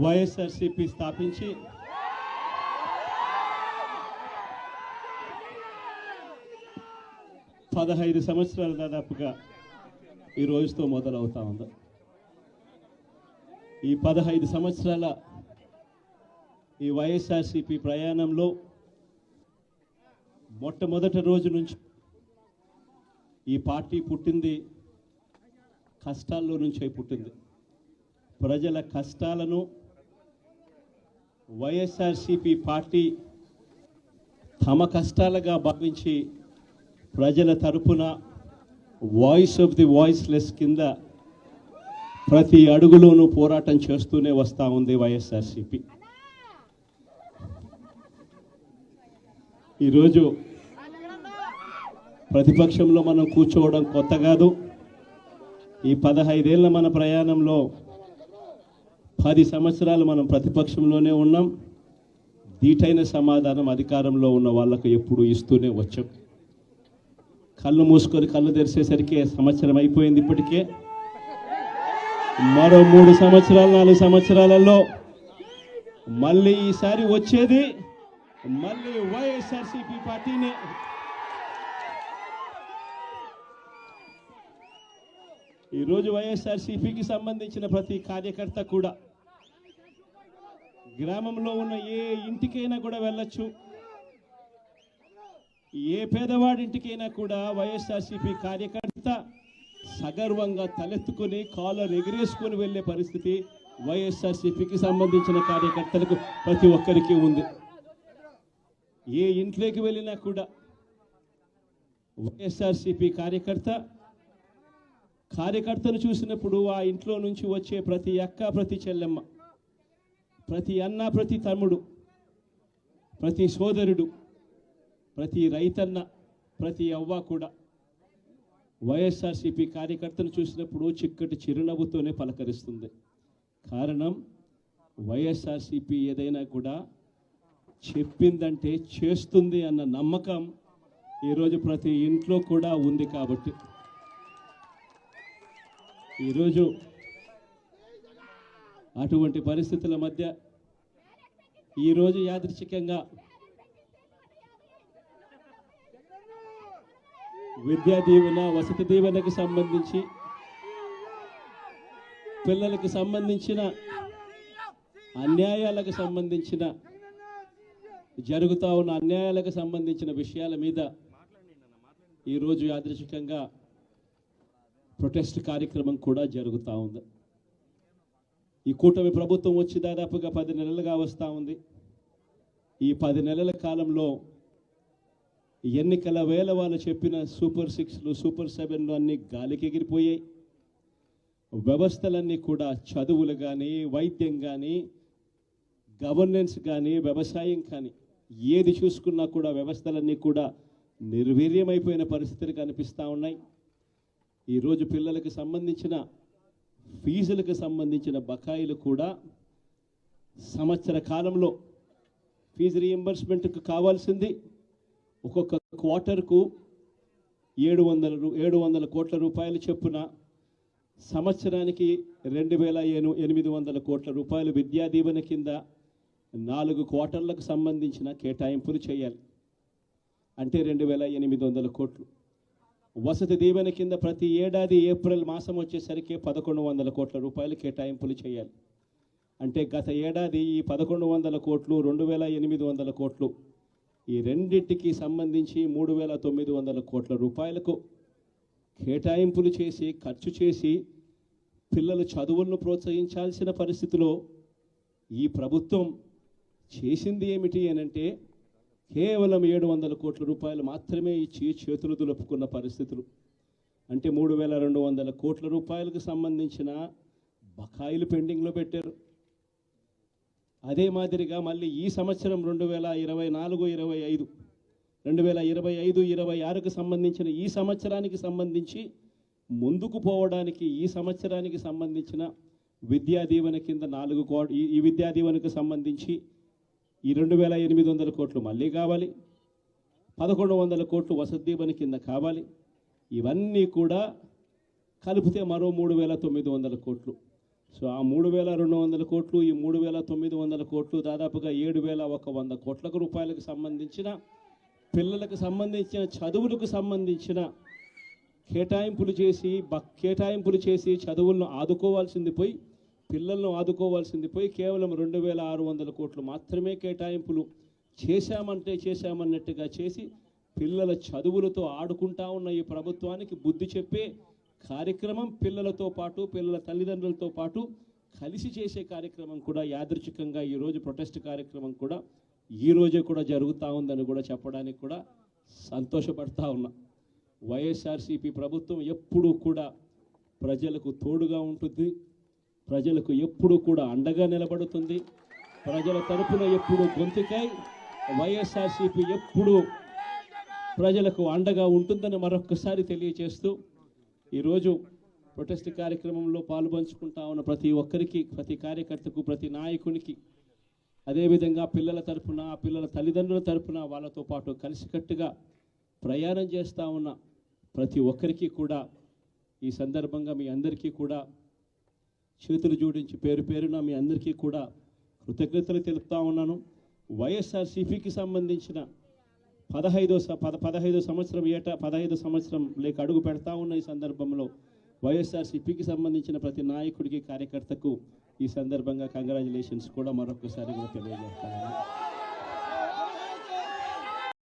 వైఎస్ఆర్సీపీ స్థాపించి 15 సంవత్సరాలు దాదాపుగా ఈ రోజుతో మొదలవుతా ఉంది. ఈ 15 సంవత్సరాల ఈ వైఎస్ఆర్సీపీ ప్రయాణంలో మొట్టమొదటి రోజు నుంచి ఈ పార్టీ పుట్టింది కష్టాల్లో నుంచే పుట్టింది. ప్రజల కష్టాలను వైఎస్ఆర్సీపీ పార్టీ తమ కష్టాలుగా భావించి ప్రజల తరపున వాయిస్ ఆఫ్ ది వాయిస్లెస్ కింద ప్రతి అడుగులోనూ పోరాటం చేస్తూనే వస్తూ ఉంది వైఎస్ఆర్సీపీ. ఈరోజు ప్రతిపక్షంలో మనం కూర్చోవడం కొత్త కాదు. ఈ 15 ఏళ్ల మన ప్రయాణంలో 10 సంవత్సరాలు మనం ప్రతిపక్షంలోనే ఉన్నాం. దీటైన సమాధానం అధికారంలో ఉన్న వాళ్ళకు ఎప్పుడు ఇస్తూనే వచ్చాం. కళ్ళు మూసుకొని కళ్ళు తెరిచేసరికి సంవత్సరం అయిపోయింది. ఇప్పటికే మరో 3 సంవత్సరాలు 4 సంవత్సరాలలో మళ్ళీ ఈసారి వచ్చేది మళ్ళీ వైఎస్ఆర్సీపీ పార్టీనే. ఈరోజు వైఎస్ఆర్సీపీకి సంబంధించిన ప్రతి కార్యకర్త కూడా గ్రామంలో ఉన్న ఏ ఇంటికైనా కూడా వెళ్ళొచ్చు. ఏ పేదవాడింటికైనా కూడా వైఎస్ఆర్సీపీ కార్యకర్త సగర్వంగా తలెత్తుకుని కాలర్ ఎగిరేసుకొని వెళ్ళే పరిస్థితి వైఎస్ఆర్సీపీకి సంబంధించిన కార్యకర్తలకు ప్రతి ఒక్కరికి ఉంది. ఏ ఇంట్లోకి వెళ్ళినా కూడా వైఎస్ఆర్సీపీ కార్యకర్తను చూసినప్పుడు ఆ ఇంట్లో నుంచి వచ్చే ప్రతి అక్క, ప్రతి చెల్లెమ్మ, ప్రతి అన్న, ప్రతి తమ్ముడు, ప్రతి సోదరుడు, ప్రతి రైతన్న, ప్రతి అవ్వ కూడా వైఎస్ఆర్సీపీ కార్యకర్తను చూసినప్పుడు చిక్కటి చిరునవ్వుతోనే పలకరిస్తుంది. కారణం వైఎస్ఆర్సీపీ ఏదైనా కూడా చెప్పిందంటే చేస్తుంది అన్న నమ్మకం ఈరోజు ప్రతి ఇంట్లో కూడా ఉంది. కాబట్టి ఈరోజు అటువంటి పరిస్థితుల మధ్య ఈరోజు యాదృచ్ఛికంగా విద్యా దీవెన, వసతి దీవెనకు సంబంధించి పిల్లలకు సంబంధించిన అన్యాయాలకు సంబంధించిన జరుగుతూ ఉన్న అన్యాయాలకు సంబంధించిన విషయాల మీద ఈరోజు యాదృచ్ఛికంగా ప్రొటెస్ట్ కార్యక్రమం కూడా జరుగుతూ ఉంది. ఈ కూటమి ప్రభుత్వం వచ్చి దాదాపుగా 10 నెలలుగా వస్తూ ఉంది. ఈ 10 నెలల కాలంలో ఎన్నికల వేళ వాళ్ళు చెప్పిన సూపర్ 6లు, సూపర్ 7లు అన్నీ గాలికి ఎగిరిపోయాయి. వ్యవస్థలన్నీ కూడా చదువులు కానీ, వైద్యం కానీ, గవర్నెన్స్ కానీ, వ్యవసాయం కానీ ఏది చూసుకున్నా కూడా వ్యవస్థలన్నీ కూడా నిర్వీర్యమైపోయిన పరిస్థితులు కనిపిస్తూ ఉన్నాయి. ఈరోజు పిల్లలకు సంబంధించిన ఫీజులకు సంబంధించిన బకాయిలు కూడా సంవత్సర కాలంలో ఫీజు రీఎంబర్స్మెంట్కు కావాల్సింది ఒక్కొక్క క్వార్టర్కు 700 కోట్ల రూపాయలు చొప్పున సంవత్సరానికి 2,800 కోట్ల రూపాయలు విద్యా దీవెన కింద 4 క్వార్టర్లకు సంబంధించిన కేటాయింపులు చేయాలి. అంటే 2,800 కోట్లు. వసతి దీవెన కింద ప్రతి ఏడాది ఏప్రిల్ మాసం వచ్చేసరికి 1,100 కోట్ల రూపాయలు కేటాయింపులు చేయాలి. అంటే గత ఏడాది ఈ 1,100 కోట్లు, 2,800 కోట్లు ఈ రెండింటికి సంబంధించి 3,900 కోట్ల రూపాయలకు కేటాయింపులు చేసి ఖర్చు చేసి పిల్లల చదువులను ప్రోత్సహించాల్సిన పరిస్థితిలో ఈ ప్రభుత్వం చేసింది ఏమిటి అనంటే కేవలం 700 కోట్ల రూపాయలు మాత్రమే ఇచ్చి చేతులు దులుపుకున్న పరిస్థితులు. అంటే 3200 కోట్ల రూపాయలకు సంబంధించిన బకాయిలు పెండింగ్లో పెట్టారు. అదే మాదిరిగా మళ్ళీ ఈ సంవత్సరం 2024-25 2025-26కు సంబంధించిన ఈ సంవత్సరానికి సంబంధించి ముందుకు పోవడానికి ఈ సంవత్సరానికి సంబంధించిన విద్యా దీవెన కింద 4 కోట్లు, ఈ విద్యా దీవెనకు సంబంధించి ఈ 2800 కోట్లు మళ్ళీ కావాలి, 1100 కోట్లు వసతి దీవెన కింద కావాలి. ఇవన్నీ కూడా కలిపితే మరో 3900 కోట్లు. సో ఆ 3200 కోట్లు, ఈ 3900 కోట్లు దాదాపుగా 7100 కోట్ల రూపాయలకు సంబంధించిన పిల్లలకు సంబంధించిన చదువులకు సంబంధించిన కేటాయింపులు చేసి చదువులను ఆదుకోవాల్సింది పోయి, పిల్లలను ఆదుకోవాల్సింది పోయి కేవలం 2600 కోట్లు మాత్రమే కేటాయింపులు చేశామన్నట్టుగా చేసి పిల్లల చదువులతో ఆడుకుంటా ఉన్న ఈ ప్రభుత్వానికి బుద్ధి చెప్పే కార్యక్రమం పిల్లలతో పాటు పిల్లల తల్లిదండ్రులతో పాటు కలిసి చేసే కార్యక్రమం కూడా యాదృచ్ఛికంగా ఈరోజు ప్రొటెస్ట్ కార్యక్రమం కూడా ఈరోజే కూడా జరుగుతూ ఉందని కూడా చెప్పడానికి కూడా సంతోషపడతా ఉన్నా. వైఎస్ఆర్సీపీ ప్రభుత్వం ఎప్పుడూ కూడా ప్రజలకు తోడుగా ఉంటుంది, ప్రజలకు ఎప్పుడూ కూడా అండగా నిలబడుతుంది, ప్రజల తరపున ఎప్పుడూ గొంతుకై వైఎస్ఆర్సీపీ ఎప్పుడూ ప్రజలకు అండగా ఉంటుందని మరొక్కసారి తెలియజేస్తూ ఈరోజు ప్రొటెస్ట్ కార్యక్రమంలో పాల్పంచుకుంటా ఉన్న ప్రతి ఒక్కరికి, ప్రతి కార్యకర్తకు, ప్రతి నాయకునికి, అదేవిధంగా పిల్లల తరపున, పిల్లల తల్లిదండ్రుల తరపున వాళ్ళతో పాటు కలిసికట్టుగా ప్రయాణం చేస్తూ ఉన్న ప్రతి ఒక్కరికి కూడా ఈ సందర్భంగా మీ అందరికీ కూడా చేతులు జోడించి పేరు పేరున మీ అందరికీ కూడా కృతజ్ఞతలు తెలుపుతా ఉన్నాను. వైఎస్ఆర్సీపీకి సంబంధించిన 15వ సంవత్సరం లేక అడుగు పెడతా ఉన్న ఈ సందర్భంలో వైఎస్ఆర్సీపీకి సంబంధించిన ప్రతి నాయకుడికి, కార్యకర్తకు ఈ సందర్భంగా కంగ్రాచులేషన్స్ కూడా మరొకసారి కూడా తెలియజేస్తాను.